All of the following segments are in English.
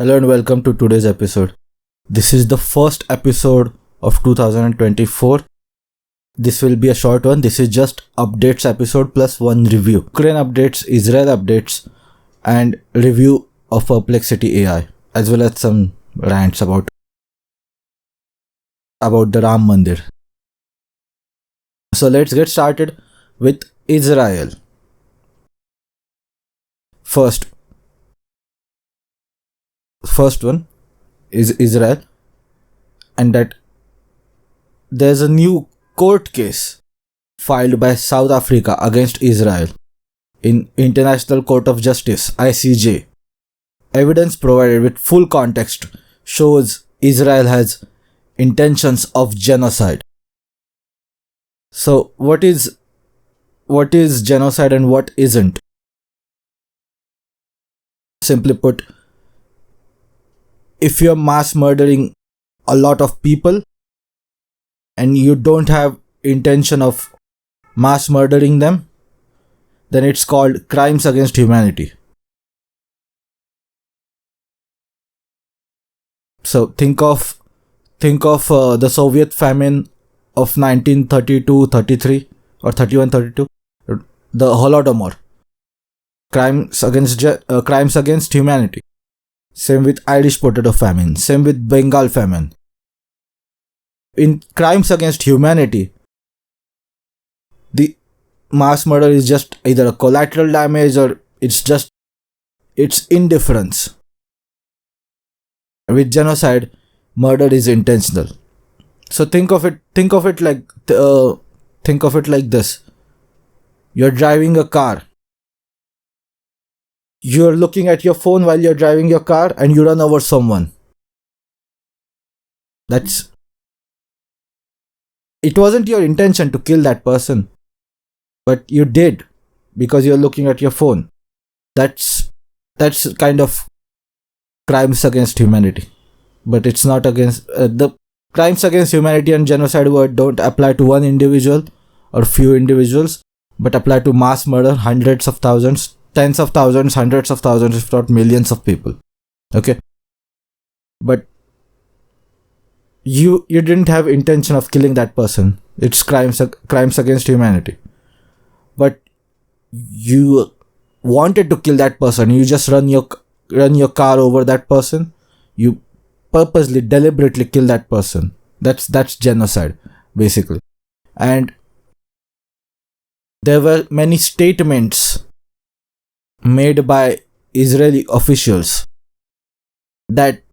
Hello and welcome to today's episode. This is the first episode of 2024. This will be a short one. This is just updates episode plus one review. Ukraine updates, Israel updates, and review of Perplexity AI, as well as some rants about the Ram Mandir. So let's get started with Israel. First one is Israel, and that there's a new court case filed by South Africa against Israel in International Court of Justice (ICJ). Evidence provided with full context shows Israel has intentions of genocide. So what is genocide and what isn't? Simply put, if you're mass murdering a lot of people and you don't have intention of mass murdering them, then it's called crimes against humanity. So think of the Soviet famine of 1932-33 or 31-32, the Holodomor, crimes against humanity. Same with Irish potato famine. Same with Bengal famine. In crimes against humanity, the mass murder is just either a collateral damage or it's indifference. With genocide, murder is intentional. So think of it like this. You're driving a car. You're looking at your phone while you're driving your car and you run over someone. It wasn't your intention to kill that person, but you did because you're looking at your phone. That's kind of crimes against humanity. But it's not against the crimes against humanity and genocide word don't apply to one individual or few individuals, but apply to mass murder, hundreds of thousands, tens of thousands, hundreds of thousands, if not millions of people. Okay? But you didn't have intention of killing that person. It's crimes against humanity. But you wanted to kill that person. You just run your car over that person. You purposely, deliberately kill that person. That's genocide, basically. And there were many statements made by Israeli officials that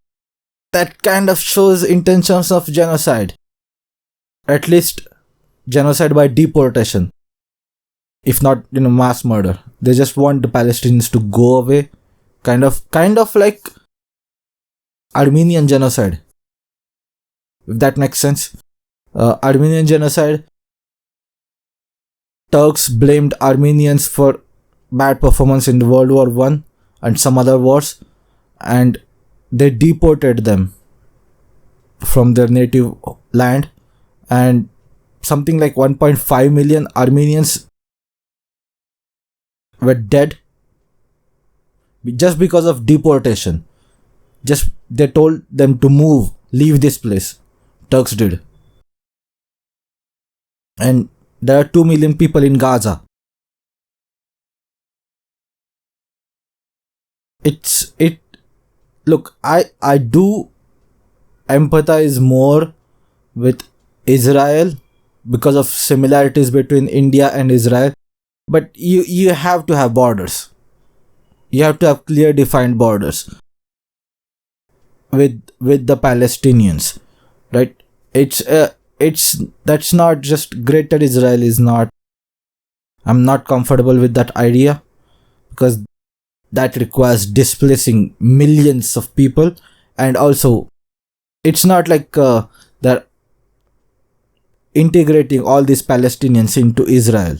kind of shows intentions of genocide. At least genocide by deportation, if not mass murder. They just want the Palestinians to go away, kind of like Armenian genocide, if that makes sense. Armenian genocide, Turks blamed Armenians for bad performance in World War I and some other wars, and they deported them from their native land, and something like 1.5 million Armenians were dead just because of deportation. Just they told them to leave this place. Turks did. And there are 2 million people in Gaza. Look, I do empathize more with Israel because of similarities between India and Israel, but you have to have borders. You have to have clear defined borders with the Palestinians, right? That's not just Greater Israel is not. I'm not comfortable with that idea because that requires displacing millions of people, and also it's not like they're integrating all these Palestinians into Israel.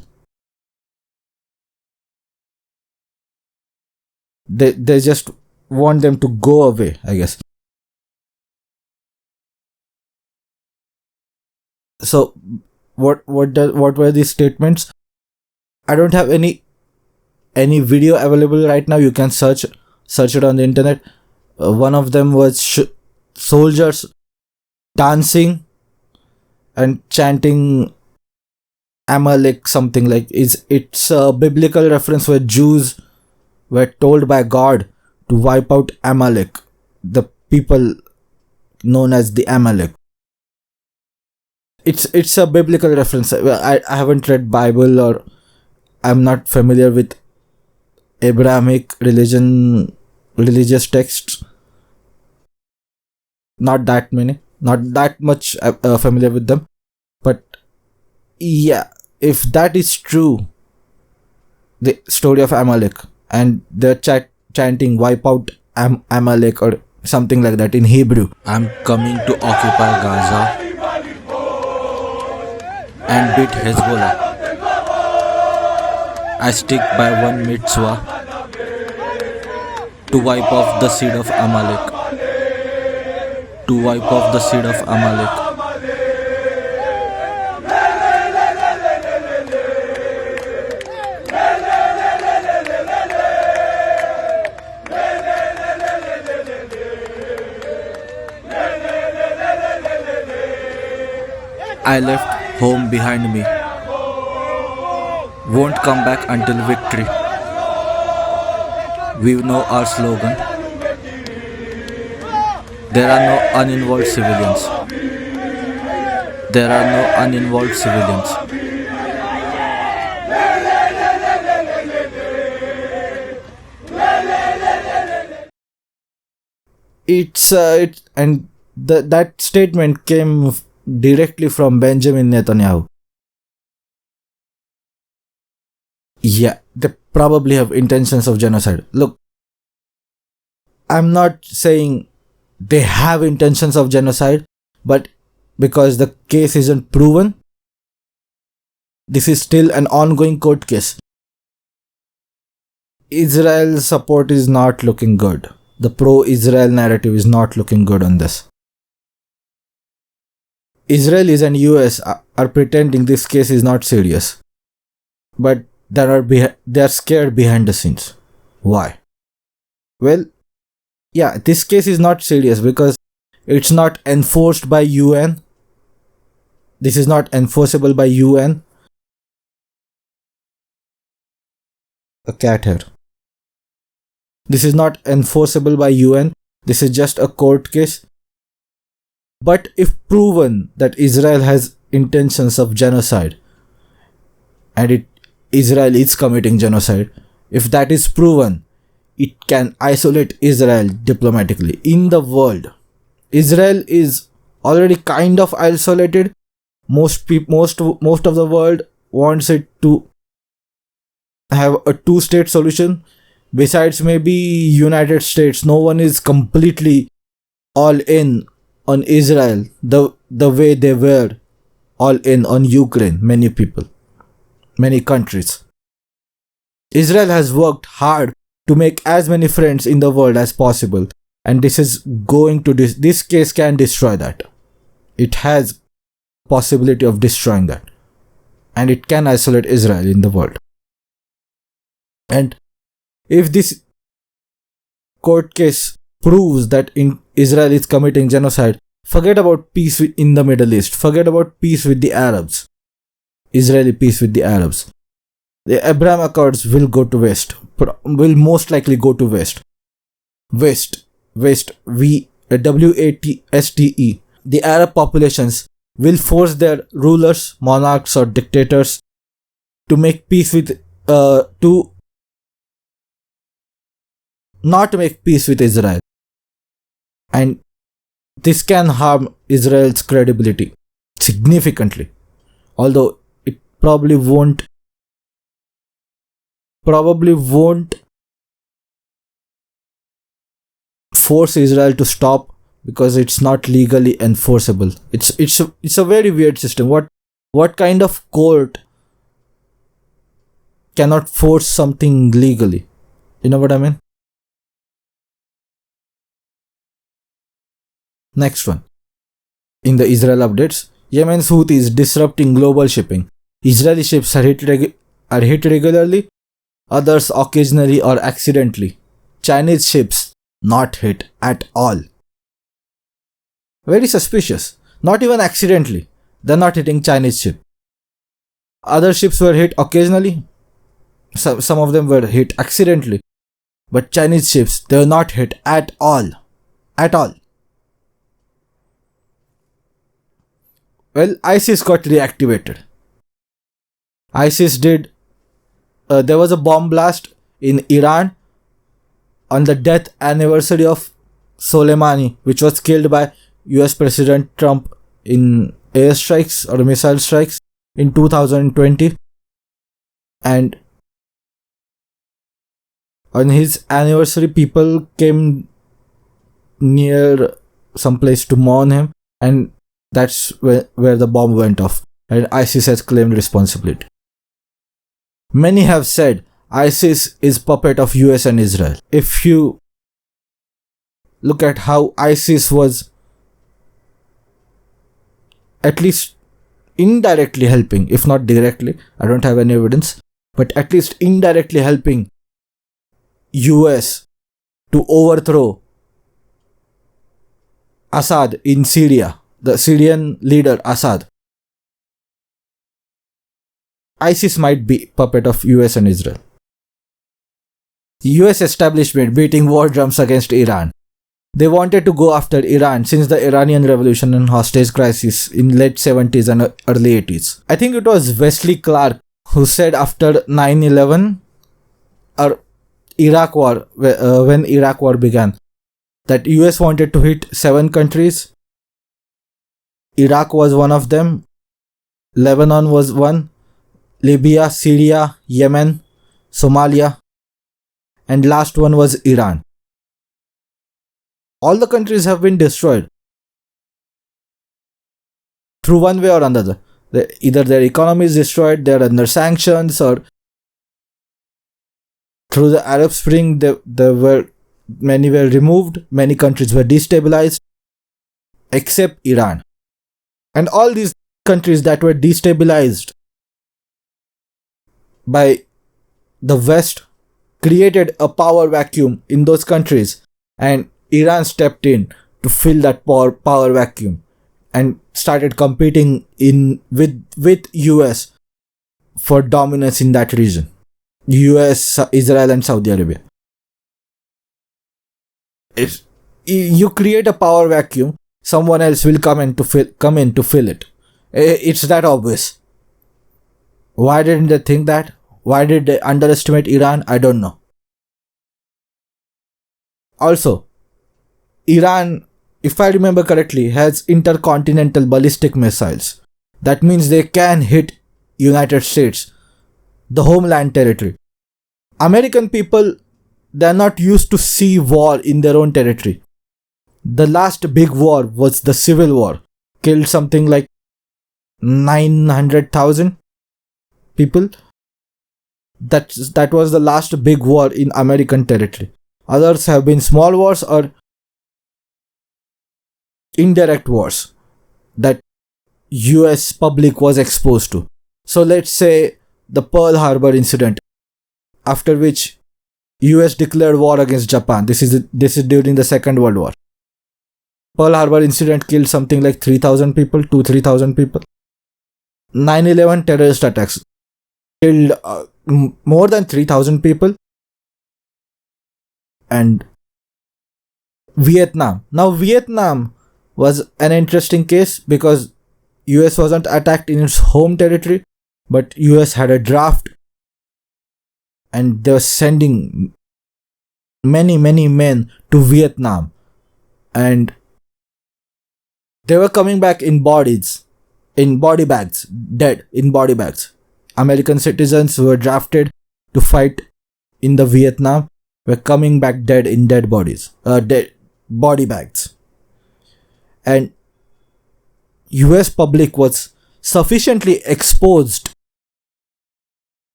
They just want them to go away, I guess. So what were these statements? I don't have any video available right now. You can search it on the internet. One of them was soldiers dancing and chanting Amalek, something like it's a biblical reference where Jews were told by God to wipe out Amalek, the people known as the Amalek. It's a biblical reference. I haven't read Bible, or I'm not familiar with Abrahamic religious texts. Not that many, not that much familiar with them. But yeah, if that is true, the story of Amalek, and they're chanting wipe out Amalek or something like that in Hebrew. I'm coming to occupy Gaza and beat Hezbollah. I stick by one mitzvah to wipe off the seed of Amalek. To wipe off the seed of Amalek. I left home behind me. Won't come back until victory. We know our slogan. There are no uninvolved civilians. There are no uninvolved civilians. That statement came directly from Benjamin Netanyahu. Yeah, they probably have intentions of genocide. Look, I'm not saying they have intentions of genocide, but because the case isn't proven, this is still an ongoing court case. Israel's support is not looking good. The pro-Israel narrative is not looking good on this. Israelis and US are pretending this case is not serious, but they are scared behind the scenes. Why? Well, yeah, this case is not serious because it's not enforced by UN. This is not enforceable by UN. A cat here. This is not enforceable by UN. This is just a court case. But if proven that Israel has intentions of genocide, and Israel is committing genocide, if that is proven, it can isolate Israel diplomatically in the world. Israel is already kind of isolated. Most of the world wants it to have a two-state solution. Besides maybe United States, no one is completely all in on Israel the way they were all in on Ukraine. Many people, many countries. Israel has worked hard to make as many friends in the world as possible, and this case can destroy that. It has possibility of destroying that, and it can isolate Israel in the world. And if this court case proves that Israel is committing genocide, forget about peace in the Middle East. Forget about peace with the Arabs. Israeli peace with the Arabs. The Abraham Accords will go to West. Will most likely go to West. West. WASTE. The Arab populations will force their rulers, monarchs or dictators to make peace with not make peace with Israel. And this can harm Israel's credibility significantly. Although it probably won't force Israel to stop because it's not legally enforceable. It's a very weird system. What kind of court cannot force something legally? You know what I mean? Next one. In the Israel updates, Yemen's Houthis disrupting global shipping. Israeli ships are hit regularly, others occasionally or accidentally. Chinese ships not hit at all. Very suspicious. Not even accidentally. They're not hitting Chinese ship. Other ships were hit occasionally. Some of them were hit accidentally. But Chinese ships, they were not hit at all. At all. Well, ISIS got reactivated. ISIS did. There was a bomb blast in Iran on the death anniversary of Soleimani, which was killed by US President Trump in airstrikes or missile strikes in 2020. And on his anniversary, people came near some place to mourn him, and that's where the bomb went off, and ISIS has claimed responsibility. Many have said ISIS is puppet of US and Israel. If you look at how ISIS was at least indirectly helping, if not directly, I don't have any evidence, but at least indirectly helping US to overthrow Assad in Syria, the Syrian leader Assad. ISIS might be puppet of US and Israel. US establishment beating war drums against Iran. They wanted to go after Iran since the Iranian Revolution and hostage crisis in late 70s and early 80s. I think it was Wesley Clark who said after 9/11 or Iraq war, when Iraq war began, that US wanted to hit 7 countries. Iraq was one of them. Lebanon was one. Libya, Syria, Yemen, Somalia, and last one was Iran. All the countries have been destroyed through one way or another. Either their economy is destroyed, they're under sanctions, or through the Arab Spring, many were removed, many countries were destabilized, except Iran. And all these countries that were destabilized by the West created a power vacuum in those countries, and Iran stepped in to fill that power vacuum and started competing with US for dominance in that region. US, Israel, and Saudi Arabia. If you create a power vacuum, someone else will come in to fill it. It's that obvious. Why didn't they think that? Why did they underestimate Iran? I don't know. Also, Iran, if I remember correctly, has intercontinental ballistic missiles. That means they can hit United States, the homeland territory. American people, they are not used to see war in their own territory. The last big war was the Civil War. Killed something like 900,000 people. That was the last big war in American territory. Others have been small wars or indirect wars that US public was exposed to. So let's say the Pearl Harbor incident, after which US declared war against Japan. This is during the Second World War. Pearl Harbor incident killed something like 3,000 people, 3,000 people. 9/11 terrorist attacks killed more than 3,000 people. And Vietnam. Now Vietnam was an interesting case because US wasn't attacked in its home territory, but US had a draft and they were sending many men to Vietnam, and they were coming back in body bags, dead in body bags. American citizens who were drafted to fight in the Vietnam were coming back dead in dead body bags. And US public was sufficiently exposed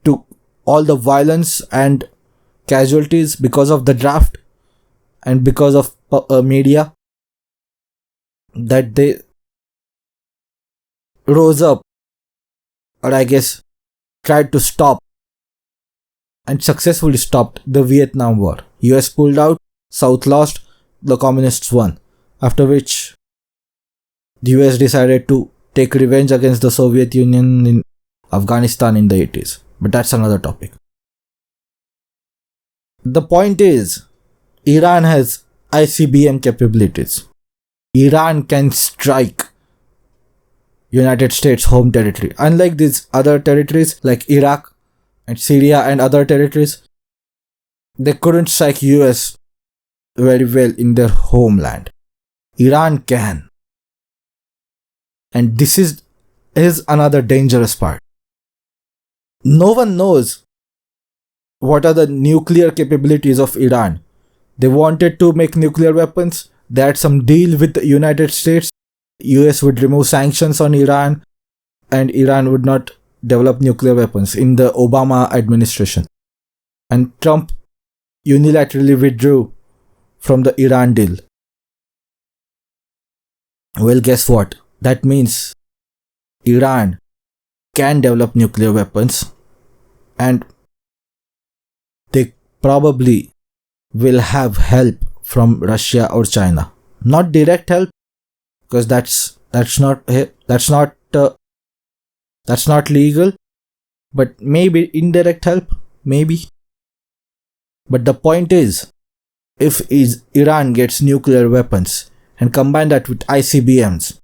to all the violence and casualties because of the draft and because of media that they rose up, or I guess tried to stop and successfully stopped the Vietnam War. US pulled out, South lost, the communists won. After which the US decided to take revenge against the Soviet Union in Afghanistan in the 80s. But that's another topic. The point is, Iran has ICBM capabilities. Iran can strike United States home territory. Unlike these other territories like Iraq and Syria and other territories, they couldn't strike US very well in their homeland. Iran can. And this is another dangerous part. No one knows what are the nuclear capabilities of Iran. They wanted to make nuclear weapons. They had some deal with the United States. US would remove sanctions on Iran and Iran would not develop nuclear weapons in the Obama administration. And Trump unilaterally withdrew from the Iran deal. Well, guess what? That means Iran can develop nuclear weapons and they probably will have help from Russia or China. Not direct help, because that's not legal, but maybe indirect help, maybe. But the point is, if Iran gets nuclear weapons and combine that with ICBMs,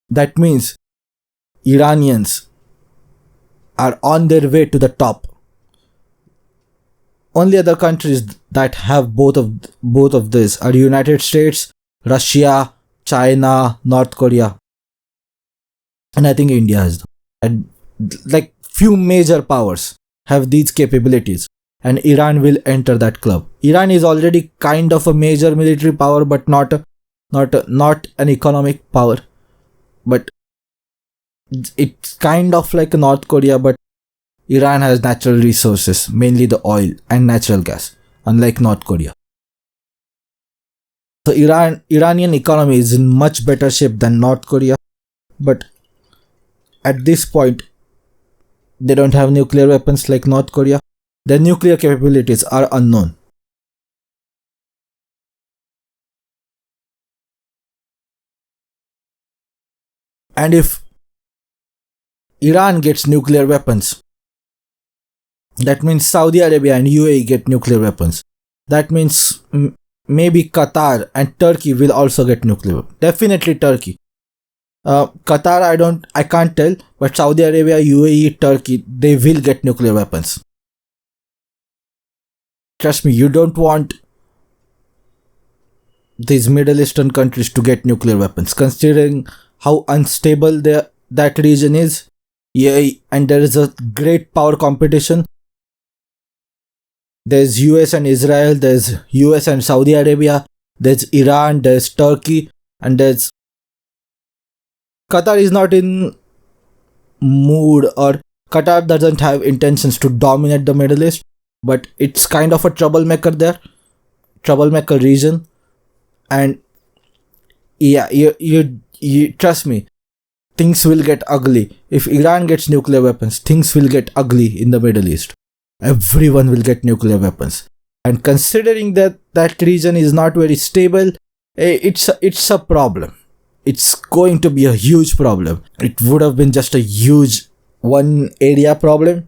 that means Iranians are on their way to the top. Only other countries that have both of this are United States, Russia, China, North Korea, and I think India has them. And like few major powers have these capabilities, and Iran will enter that club. Iran is already kind of a major military power, but not an economic power. But it's kind of like North Korea, but Iran has natural resources, mainly the oil and natural gas, unlike North Korea. So Iranian economy is in much better shape than North Korea, but at this point, they don't have nuclear weapons like North Korea. Their nuclear capabilities are unknown. And if Iran gets nuclear weapons, that means Saudi Arabia and UAE get nuclear weapons. That means maybe Qatar and Turkey will also get nuclear weapons. Definitely Turkey. Qatar, I can't tell, but Saudi Arabia, UAE, Turkey, they will get nuclear weapons. Trust me, you don't want these Middle Eastern countries to get nuclear weapons, considering how unstable that region is. Yeah, and there is a great power competition. There's US and Israel, there's US and Saudi Arabia, there's Iran, there's Turkey, and there's Qatar is not in mood, or Qatar doesn't have intentions to dominate the Middle East, but it's kind of a troublemaker region. And yeah, you trust me, things will get ugly. If Iran gets nuclear weapons, things will get ugly in the Middle East. Everyone will get nuclear weapons. And considering that region is not very stable, it's a problem. It's going to be a huge problem. It would have been just a huge one area problem,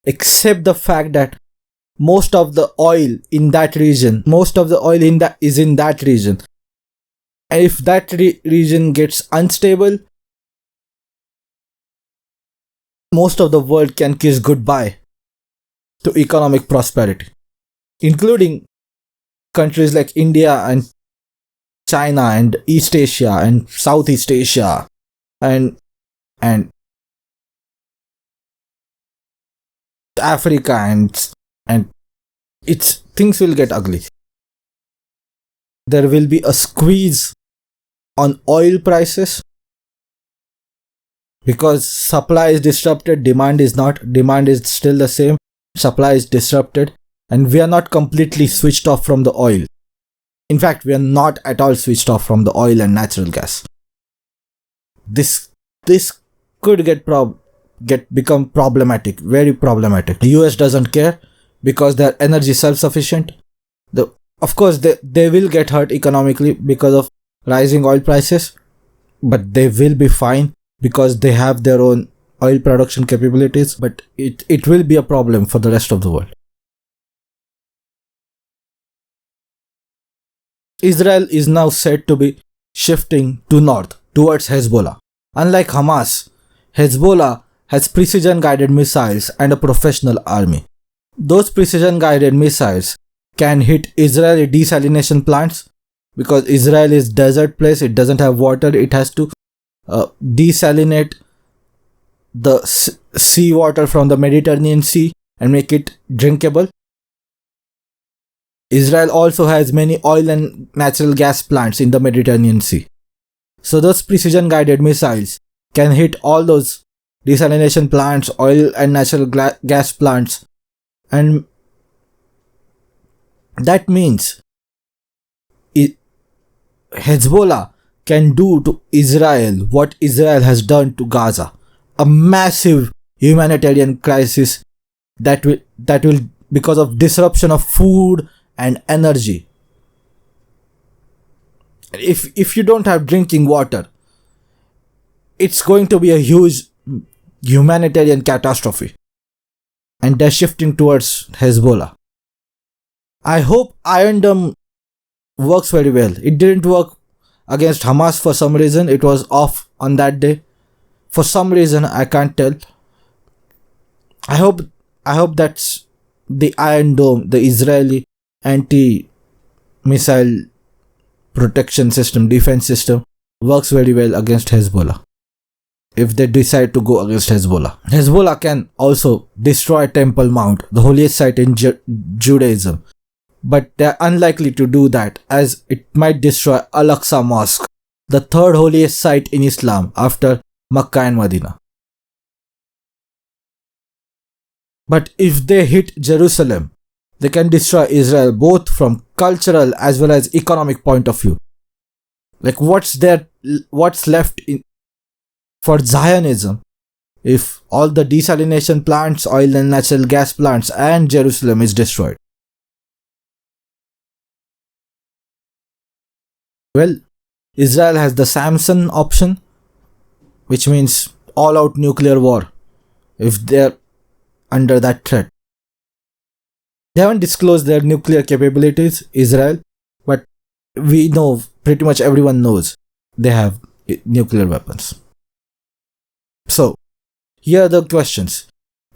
except the fact that most of the oil in that region is in that region. And if that region gets unstable, most of the world can kiss goodbye to economic prosperity, including countries like India and China and East Asia and Southeast Asia and Africa, and things will get ugly. There will be a squeeze on oil prices because supply is disrupted, demand is not. Demand is still the same, supply is disrupted, and we are not completely switched off from the oil. In fact, we are not at all switched off from the oil and natural gas. This could become problematic, very problematic. The US doesn't care. because they're energy self-sufficient. Of course, they will get hurt economically because of rising oil prices, but they will be fine because they have their own oil production capabilities. But it will be a problem for the rest of the world. Israel is now said to be shifting to north towards Hezbollah. Unlike Hamas, Hezbollah has precision guided missiles and a professional army. Those precision guided missiles can hit Israeli desalination plants because Israel is desert place, it doesn't have water, it has to desalinate the seawater from the Mediterranean Sea and make it drinkable. Israel also has many oil and natural gas plants in the Mediterranean Sea. So those precision guided missiles can hit all those desalination plants, oil and natural gas plants, and that means Hezbollah can do to Israel what Israel has done to Gaza, a massive humanitarian crisis that will because of disruption of food and energy. If you don't have drinking water, it's going to be a huge humanitarian catastrophe, and they're shifting towards Hezbollah. I hope Iron Dome works very well. It didn't work against Hamas for some reason. It was off on that day. For some reason, I can't tell. I hope that's the Iron Dome, the Israeli anti-missile protection system, defense system, works very well against Hezbollah. If they decide to go against Hezbollah. Hezbollah can also destroy Temple Mount, the holiest site in Judaism. But they're unlikely to do that, as it might destroy Al-Aqsa Mosque, the third holiest site in Islam after Makkah and Medina. But if they hit Jerusalem, they can destroy Israel both from cultural as well as economic point of view. Like what's left for Zionism if all the desalination plants, oil and natural gas plants and Jerusalem is destroyed? Well, Israel has the Samson option, which means all-out nuclear war if they're under that threat. They haven't disclosed their nuclear capabilities, Israel, but we know, pretty much everyone knows, they have nuclear weapons. So, here are the questions.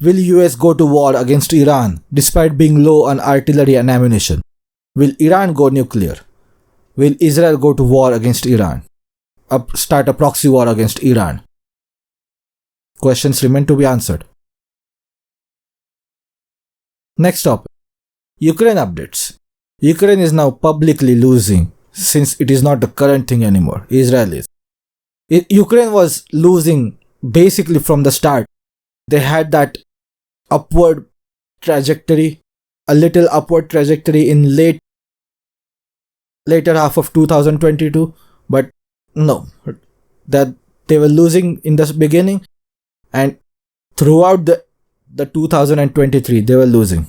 Will US go to war against Iran despite being low on artillery and ammunition? Will Iran go nuclear? Will Israel go to war against Iran? Start a proxy war against Iran? Questions remain to be answered. Next topic. Ukraine updates. Ukraine is now publicly losing since it is not the current thing anymore. Israel is. Ukraine was losing basically from the start. They had that upward trajectory, a little upward trajectory in later half of 2022, but no, that they were losing in the beginning, and throughout the 2023 they were losing.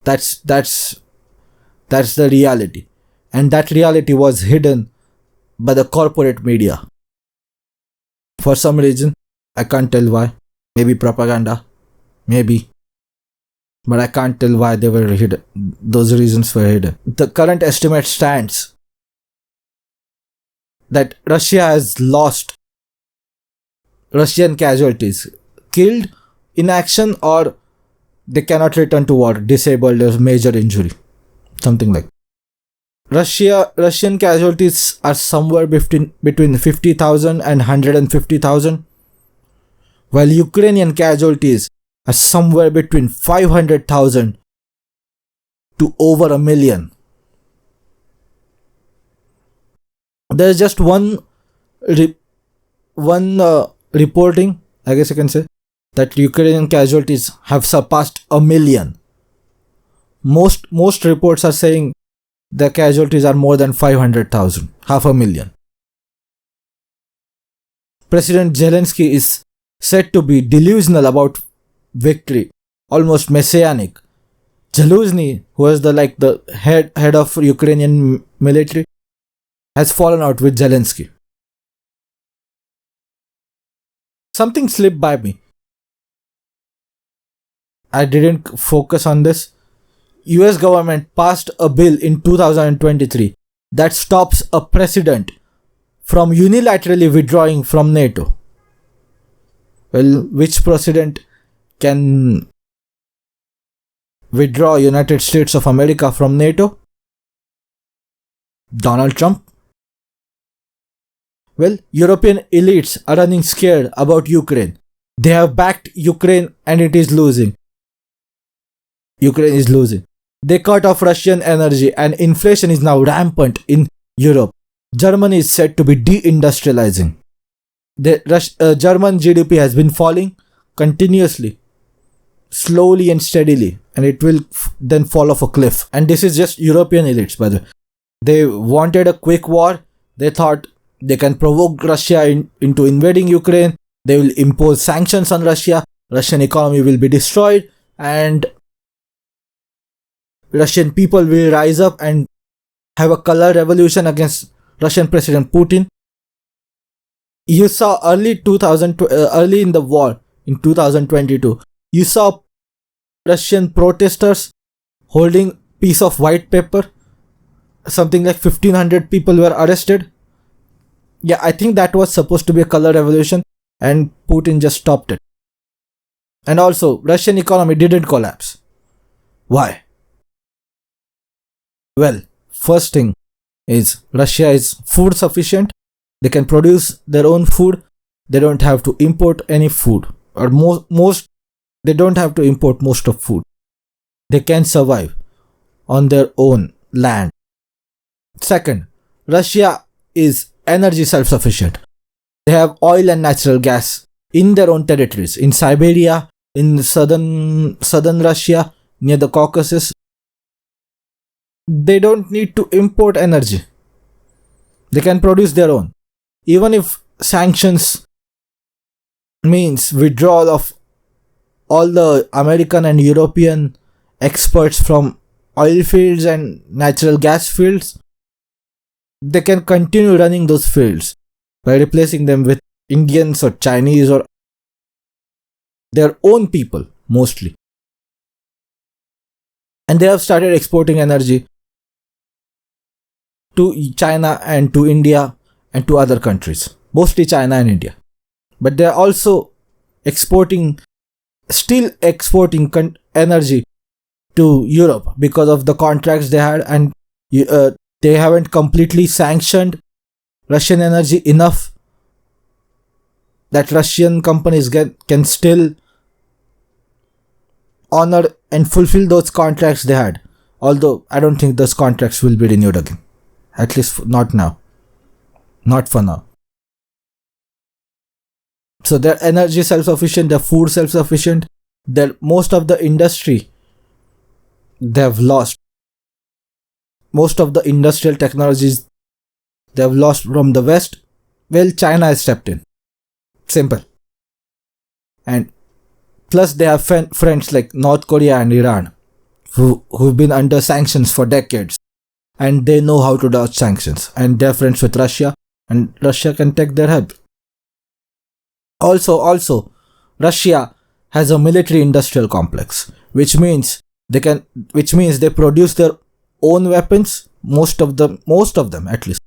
That's the reality, and that reality was hidden by the corporate media. For some reason, I can't tell why. Maybe propaganda, maybe. But I can't tell why they were hidden. Those reasons were hidden. The current estimate stands that Russia has lost Russian casualties, killed in action, or they cannot return to war, disabled or major injury. Something like that. Russian casualties are somewhere between 50,000 and 150,000, while Ukrainian casualties are somewhere between 500,000 to over 1 million. There is just one reporting, I guess I can say, that Ukrainian casualties have surpassed 1 million. Most reports are saying the casualties are more than 500,000, 500,000. President Zelensky is said to be delusional about victory almost messianic. Zaluzny, who was the head of Ukrainian military, has fallen out with Zelensky. Something slipped by me. I didn't focus on this. US government passed a bill in 2023 that stops a president from unilaterally withdrawing from NATO. Well, which president can withdraw United States of America from NATO? Donald Trump. Well, European elites are running scared about Ukraine. They have backed Ukraine and it is losing. Ukraine is losing. They cut off Russian energy and inflation is now rampant in Europe. Germany is said to be deindustrializing. The German GDP has been falling continuously, slowly and steadily, and it will then fall off a cliff. And this is just European elites, by the way. They wanted a quick war. They thought they can provoke Russia into invading Ukraine. They will impose sanctions on Russia. Russian economy will be destroyed, and Russian people will rise up and have a color revolution against Russian President Putin. You saw early in the war in 2022, you saw Russian protesters holding piece of white paper. Something like 1500 people were arrested. Yeah, I think that was supposed to be a color revolution and Putin just stopped it. And also, Russian economy didn't collapse. Why? Well, first thing is Russia is food sufficient. They can produce their own food. They don't have to import any food, or they don't have to import most of food. They can survive on their own land. Second, Russia is energy self-sufficient. They have oil and natural gas in their own territories, in Siberia, in southern Russia, near the Caucasus. They don't need to import energy. They can produce their own. Even if sanctions means withdrawal of all the American and European experts from oil fields and natural gas fields, they can continue running those fields by replacing them with Indians or Chinese or their own people mostly. And they have started exporting energy to China and to India and to other countries, mostly China and India. But they are also still exporting energy to Europe because of the contracts they had, and they haven't completely sanctioned Russian energy enough that Russian companies can still honor and fulfill those contracts they had. Although I don't think those contracts will be renewed again. At least not now. Not for now. So they're energy self-sufficient, they're food self-sufficient, most of the industry they've lost. Most of the industrial technologies they've lost from the West. Well, China has stepped in. Simple. And plus they have friends like North Korea and Iran who've been under sanctions for decades. And they know how to dodge sanctions. And they're friends with Russia. And Russia can take their help. Also, Russia has a military-industrial complex, which means they produce their own weapons. Most of them, at least.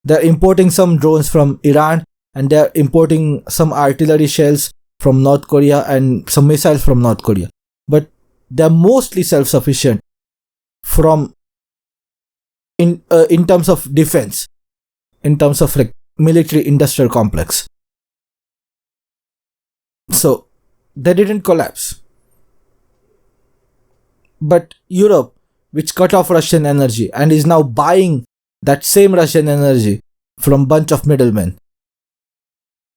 They're importing some drones from Iran, and they're importing some artillery shells from North Korea and some missiles from North Korea. But they're mostly self-sufficient in terms of defense, in terms of like military industrial complex. So they didn't collapse. But Europe, which cut off Russian energy and is now buying that same Russian energy from a bunch of middlemen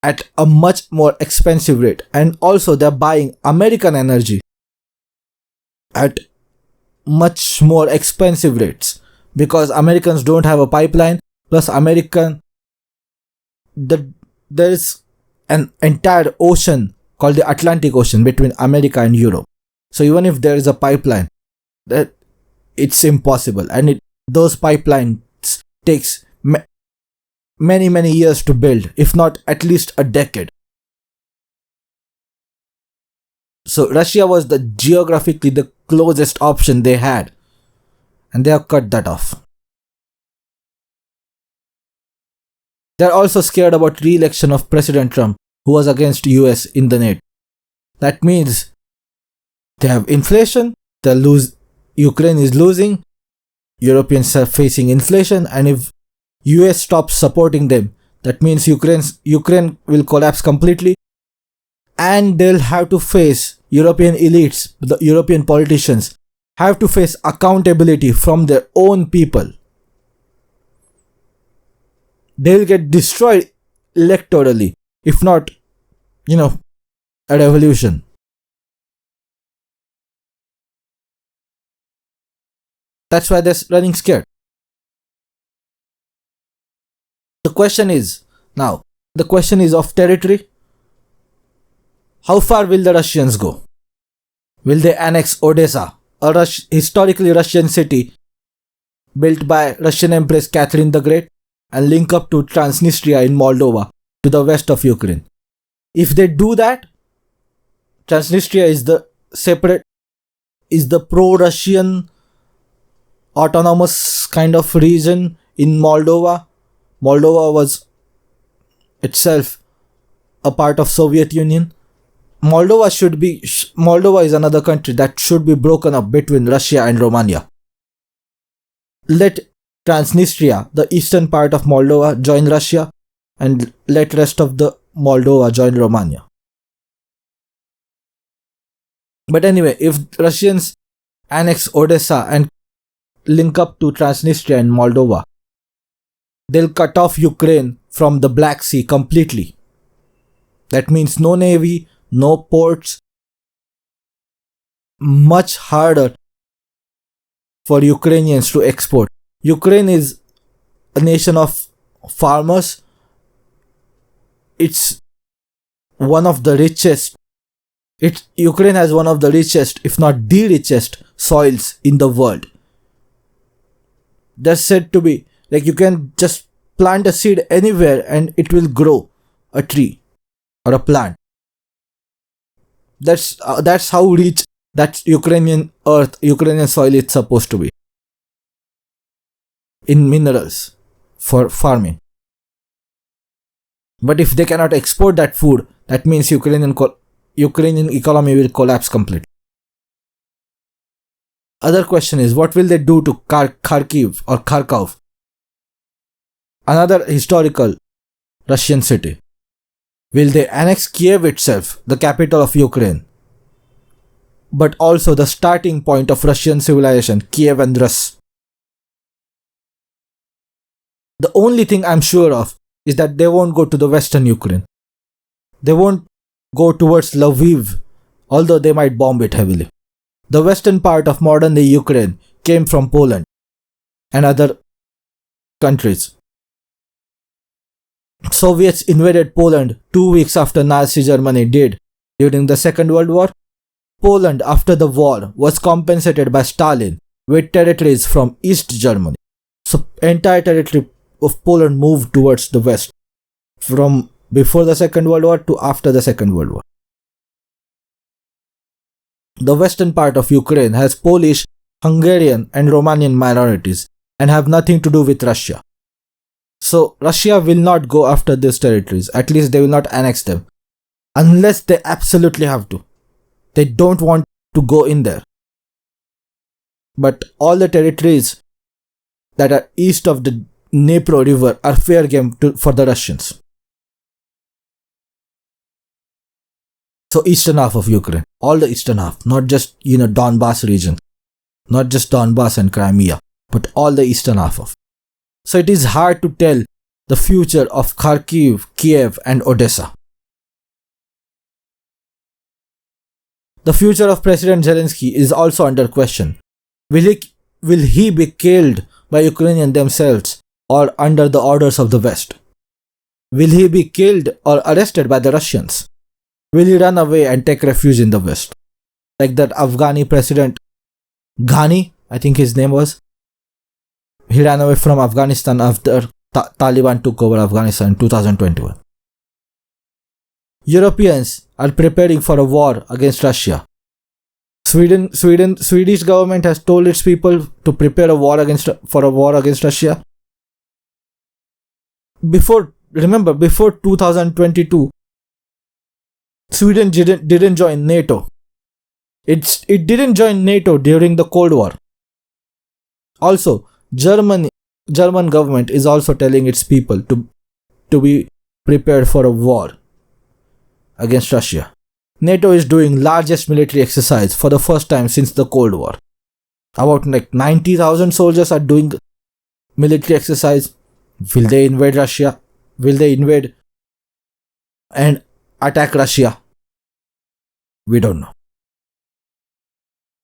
at a much more expensive rate, and also they're buying American energy at much more expensive rates because Americans don't have a pipeline. Plus there is an entire ocean called the Atlantic Ocean between America and Europe. So even if there is a pipeline, that it's impossible, and those pipelines takes many years to build, if not at least a decade. So Russia was the geographically the closest option they had, and they have cut that off. They're also scared about re-election of President Trump, who was against US in the NATO. That means they have inflation, Ukraine is losing, Europeans are facing inflation, and if US stops supporting them, that means Ukraine will collapse completely, and they'll have to face European elites, the European politicians have to face accountability from their own people. They'll get destroyed electorally, if not, a revolution. That's why they're running scared. The question is of territory. How far will the Russians go? Will they annex Odessa, a historically Russian city built by Russian Empress Catherine the Great, and link up to Transnistria in Moldova to the west of Ukraine? If they do that, Transnistria is the pro-Russian autonomous kind of region in Moldova. Moldova was itself a part of Soviet Union. Moldova is another country that should be broken up between Russia and Romania. Let Transnistria, the eastern part of Moldova, join Russia, and let rest of the Moldova join Romania. But anyway, if Russians annex Odessa and link up to Transnistria and Moldova, they'll cut off Ukraine from the Black Sea completely. That means no navy, no ports. Much harder for Ukrainians to export. Ukraine is a nation of farmers. It's one of the richest. Ukraine has one of the richest, if not the richest, soils in the world. They're said to be like, you can just plant a seed anywhere and it will grow a tree or a plant. That's how rich that Ukrainian soil is supposed to be in minerals for farming. But if they cannot export that food, that means Ukrainian economy will collapse completely. Other question is, what will they do to Kharkiv or Kharkov, another historical Russian city? Will they annex Kiev itself, the capital of Ukraine, but also the starting point of Russian civilization, Kiev and Rus? The only thing I'm sure of is that they won't go to the western Ukraine. They won't go towards Lviv, although they might bomb it heavily. The western part of modern-day Ukraine came from Poland and other countries. Soviets invaded Poland 2 weeks after Nazi Germany did during the Second World War. Poland, after the war, was compensated by Stalin with territories from East Germany. So entire territory of Poland moved towards the west from before the Second World War to after the Second World War. The western part of Ukraine has Polish, Hungarian and Romanian minorities and have nothing to do with Russia. So Russia will not go after these territories, at least they will not annex them, unless they absolutely have to. They don't want to go in there. But all the territories that are east of the Dnipro river are fair game for the Russians. So eastern half of Ukraine, all the eastern half, not just Donbass region, not just Donbass and Crimea, but all the eastern half of. So it is hard to tell the future of Kharkiv, Kiev and Odessa. The future of President Zelensky is also under question. Will he be killed by Ukrainians themselves or under the orders of the West? Will he be killed or arrested by the Russians? Will he run away and take refuge in the West? like that Afghani president Ghani, I think his name was. He ran away from Afghanistan after Taliban took over Afghanistan in 2021. Europeans are preparing for a war against Russia. Swedish government has told its people to prepare for a war against Russia. Before 2022, Sweden didn't join NATO. It didn't join NATO during the Cold War. Also, German government is also telling its people to be prepared for a war against Russia. NATO is doing largest military exercise for the first time since the Cold War. About 90,000 soldiers are doing military exercise. Will they invade Russia? Will they invade and attack Russia? We don't know.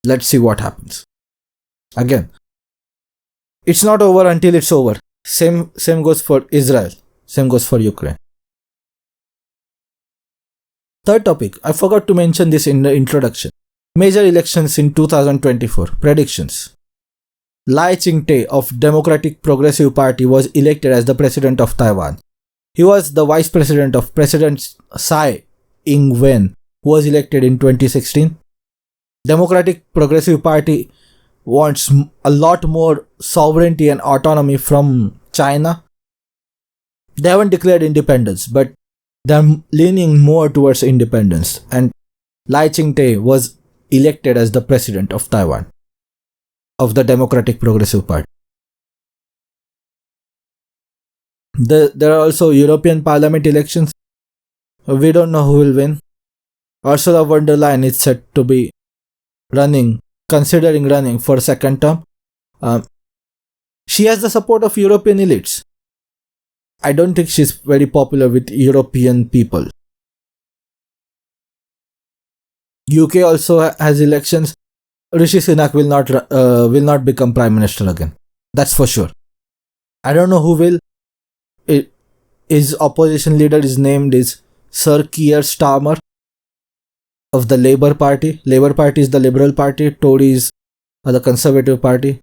Let's see what happens. Again, it's not over until it's over. Same goes for Israel. Same goes for Ukraine. Third topic, I forgot to mention this in the introduction. Major elections in 2024. Predictions. Lai Ching-te of Democratic Progressive Party was elected as the president of Taiwan. He was the vice president of President Tsai Ing-wen, who was elected in 2016. Democratic Progressive Party wants a lot more sovereignty and autonomy from China. They haven't declared independence, but they're leaning more towards independence, and Lai Ching-te was elected as the president of Taiwan, of the Democratic Progressive Party. There are also European Parliament elections. We don't know who will win. Ursula von der Leyen is said to be considering running for a second term. She has the support of European elites. I don't think she's very popular with European people. UK also has elections. Rishi Sunak will not become prime minister again. That's for sure. I don't know who will. His opposition leader is named Sir Keir Starmer of the Labour Party. Labour Party is the Liberal Party. Tories are the Conservative Party.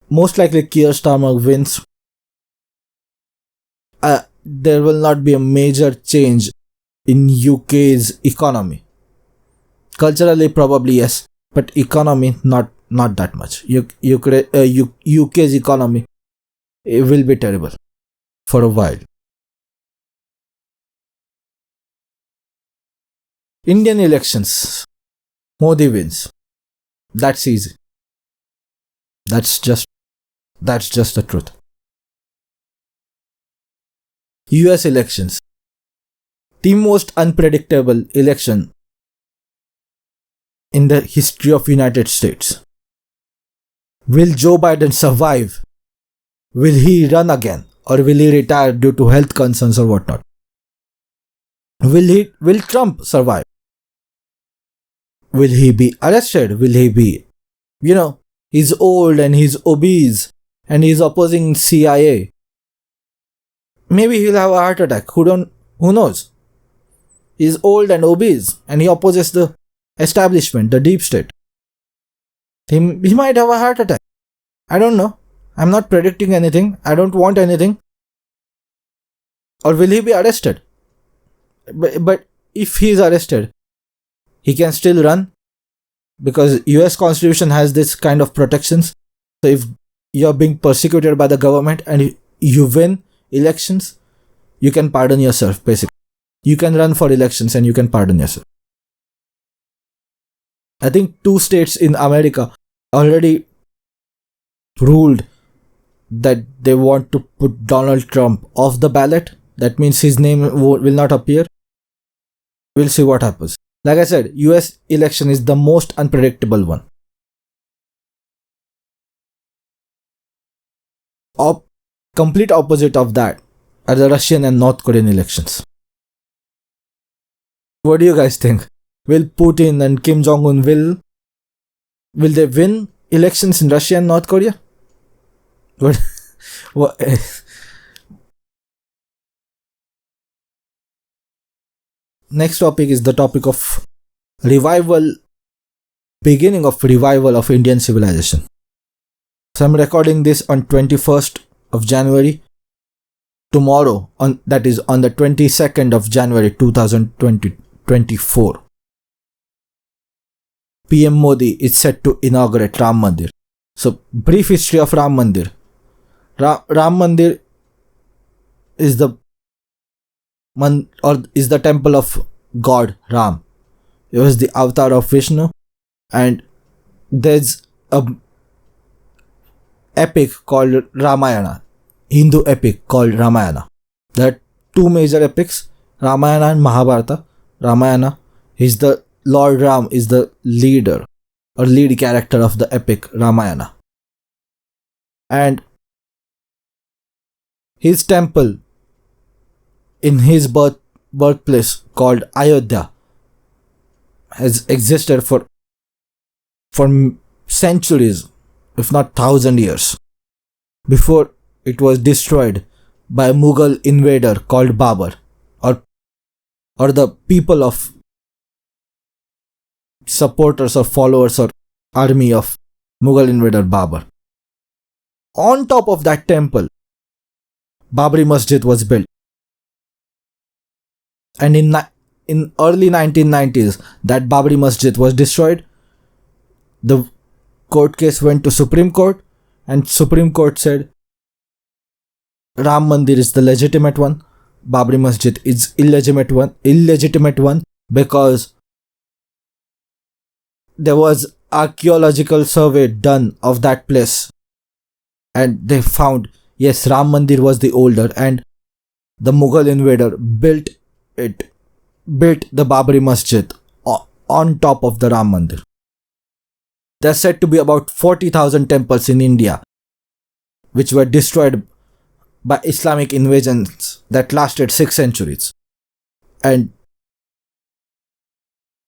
Most likely Keir Starmer wins. There will not be a major change in UK's economy. Culturally, probably yes, but economy not that much. UK's economy, it will be terrible for a while. Indian elections. Modi wins. That's easy. That's just the truth. US elections. The most unpredictable election in the history of United States. Will Joe Biden survive? Will he run again? Or will he retire due to health concerns or whatnot? Will Trump survive? Will he be arrested? Will he be, he's old and he's obese and he's opposing CIA. Maybe he'll have a heart attack. Who knows? He's old and obese and he opposes the establishment, the deep state. He might have a heart attack. I don't know. I'm not predicting anything. I don't want anything. Or will he be arrested? But if he's arrested, he can still run because US Constitution has this kind of protections. So if you're being persecuted by the government and you win elections, you can pardon yourself, basically. You can run for elections and you can pardon yourself. I think 2 states in America already ruled that they want to put Donald Trump off the ballot. That means his name will not appear. We'll see what happens. Like I said, US election is the most unpredictable one. Complete opposite of that are the Russian and North Korean elections. What do you guys think? Will Putin and Kim Jong-un will they win elections in Russia and North Korea? What? Next topic is the topic of revival, beginning of revival of Indian civilization. So I'm recording this on 21st of January. Tomorrow, that is on the 22nd of January 2024, PM Modi is set to inaugurate Ram Mandir. So, brief history of Ram Mandir. Ram Mandir is the temple of God Ram. It was the avatar of Vishnu, and there's a epic called Ramayana, Hindu epic called Ramayana. There are two major epics, Ramayana and Mahabharata. Ramayana is the Lord Ram is the leader or lead character of the epic Ramayana. And his temple in his birthplace called Ayodhya has existed for centuries, if not 1,000 years, before it was destroyed by a Mughal invader called Babur, or the people of supporters or followers or army of Mughal invader Babur. On top of that temple, Babri Masjid was built. And in early 1990s, that Babri Masjid was destroyed. The court case went to Supreme Court, and Supreme Court said Ram Mandir is the legitimate one, Babri Masjid is illegitimate one because there was archaeological survey done of that place, and they found yes, Ram Mandir was the older, and the Mughal invader built the Babri Masjid on top of the Ram Mandir. There are said to be about 40,000 temples in India which were destroyed by Islamic invasions that lasted 6 centuries, and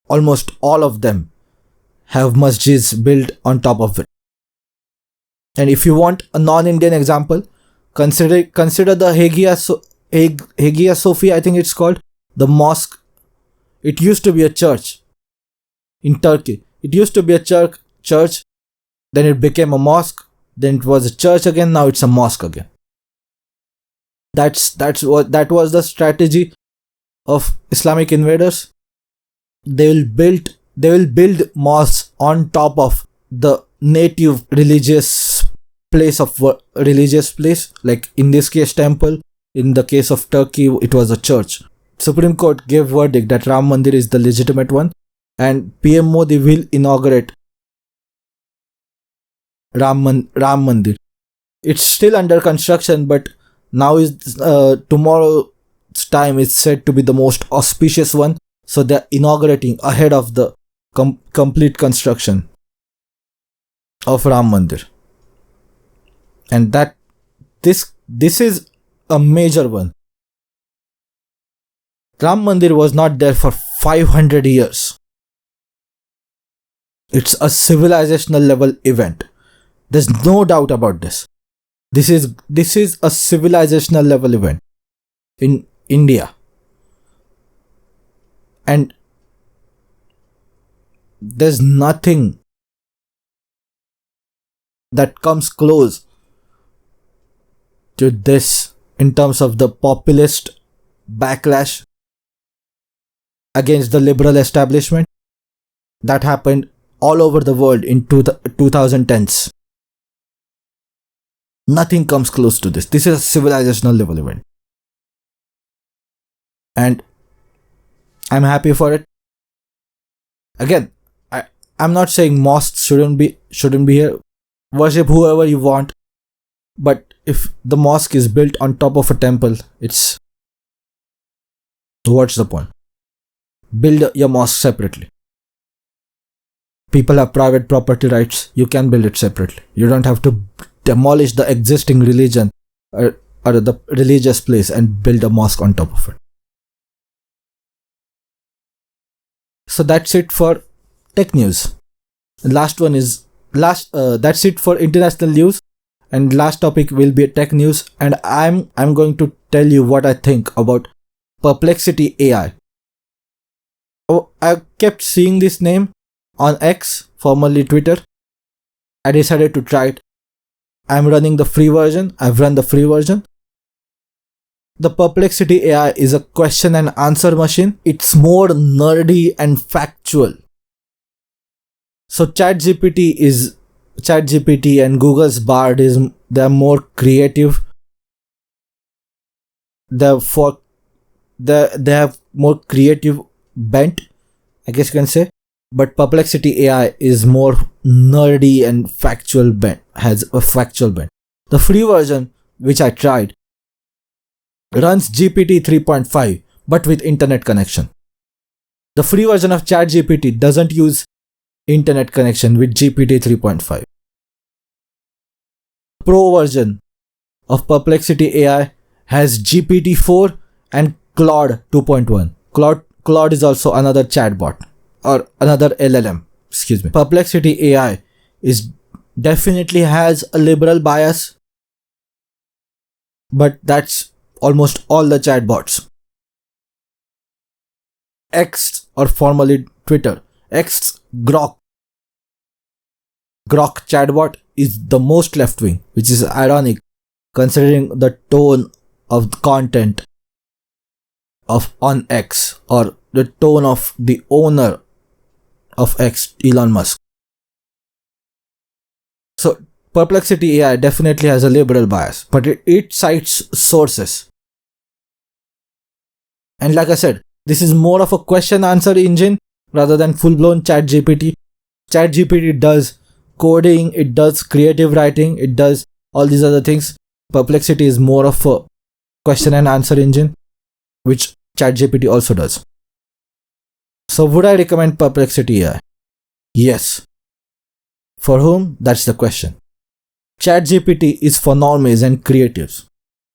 almost all of them have masjids built on top of it. And if you want a non-Indian example, consider the Hagia Sophia, I think it's called, the mosque. It used to be a church in Turkey. It used to be a church, then it became a mosque, then it was a church again, now it's a mosque again. That was the strategy of Islamic invaders. They will build mosques on top of the native religious place, like in this case temple. In the case of Turkey, it was a church. Supreme Court gave verdict that Ram Mandir is the legitimate one, and PM Modi will inaugurate Ram Mandir. It's still under construction, but now tomorrow's time is said to be the most auspicious one, so they're inaugurating ahead of the complete construction of Ram Mandir. And that this is a major one. Ram Mandir was not there for 500 years. It's a civilizational level event. There's no doubt about this. This is a civilizational level event in India. And there's nothing that comes close to this in terms of the populist backlash against the liberal establishment that happened all over the world in 2010s. Nothing comes close to this. This is a civilizational level event. And I'm happy for it. Again, I'm not saying mosques shouldn't be here. Worship whoever you want. But if the mosque is built on top of a temple, what's the point? Build your mosque separately. People have private property rights. You can build it separately. You don't have to demolish the existing religion or the religious place and build a mosque on top of it. So that's it for tech news. That's it for international news, and last topic will be tech news, and I'm going to tell you what I think about Perplexity AI. Oh, I kept seeing this name on X, formerly Twitter. I decided to try it. I'm running the free version. I've run the free version. The Perplexity AI is a question and answer machine. It's more nerdy and factual. So ChatGPT and Google's Bard they're more creative. They have more creative bent, I guess you can say. But Perplexity AI is more nerdy and factual bent. Has a factual bent. The free version, which I tried, runs GPT 3.5 but with internet connection. The free version of ChatGPT doesn't use internet connection with GPT 3.5. Pro version of Perplexity AI has GPT 4 and Claude 2.1. Claude is also another chatbot or another LLM. Excuse me. Perplexity AI is definitely has a liberal bias, but that's almost all the chatbots. X, or formerly Twitter, X Grok chatbot is the most left wing, which is ironic considering the tone of the content of on X, or the tone of the owner of X, Elon Musk. So Perplexity AI definitely has a liberal bias, but it cites sources. And like I said, this is more of a question answer engine rather than full blown ChatGPT. ChatGPT does coding, it does creative writing, it does all these other things. Perplexity is more of a question and answer engine, which ChatGPT also does. So would I recommend Perplexity AI? Yes. For whom? That's the question. ChatGPT is for normies and creatives.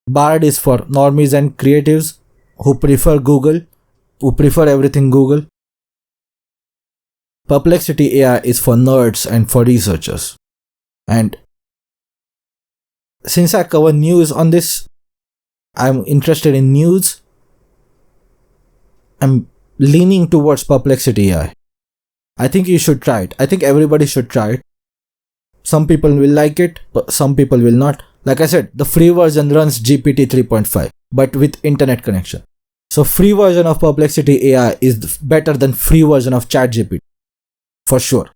Bard is for normies and creatives who prefer Google, who prefer everything Google. Perplexity AI is for nerds and for researchers. And since I cover news on this, I'm interested in news. I'm leaning towards Perplexity AI. I think you should try it. I think everybody should try it. Some people will like it, but some people will not. Like I said, the free version runs GPT 3.5, but with internet connection. So free version of Perplexity AI is better than free version of ChatGPT. For sure.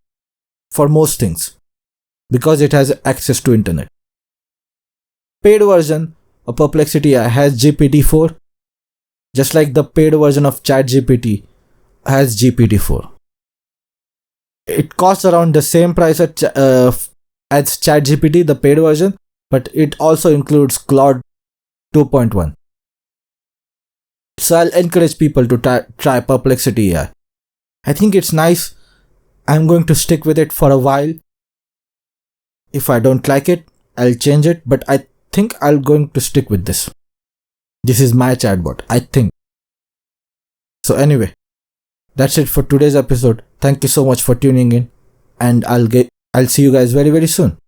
For most things. Because it has access to internet. Paid version of Perplexity AI has GPT-4, just like the paid version of ChatGPT has GPT-4. It costs around the same price as ChatGPT, the paid version, but it also includes Claude 2.1. So I'll encourage people to try Perplexity AI. I think it's nice. I'm going to stick with it for a while. If I don't like it, I'll change it, but I think I'm going to stick with this. This is my chatbot, I think. So anyway, that's it for today's episode. Thank you so much for tuning in, and I'll see you guys very, very soon.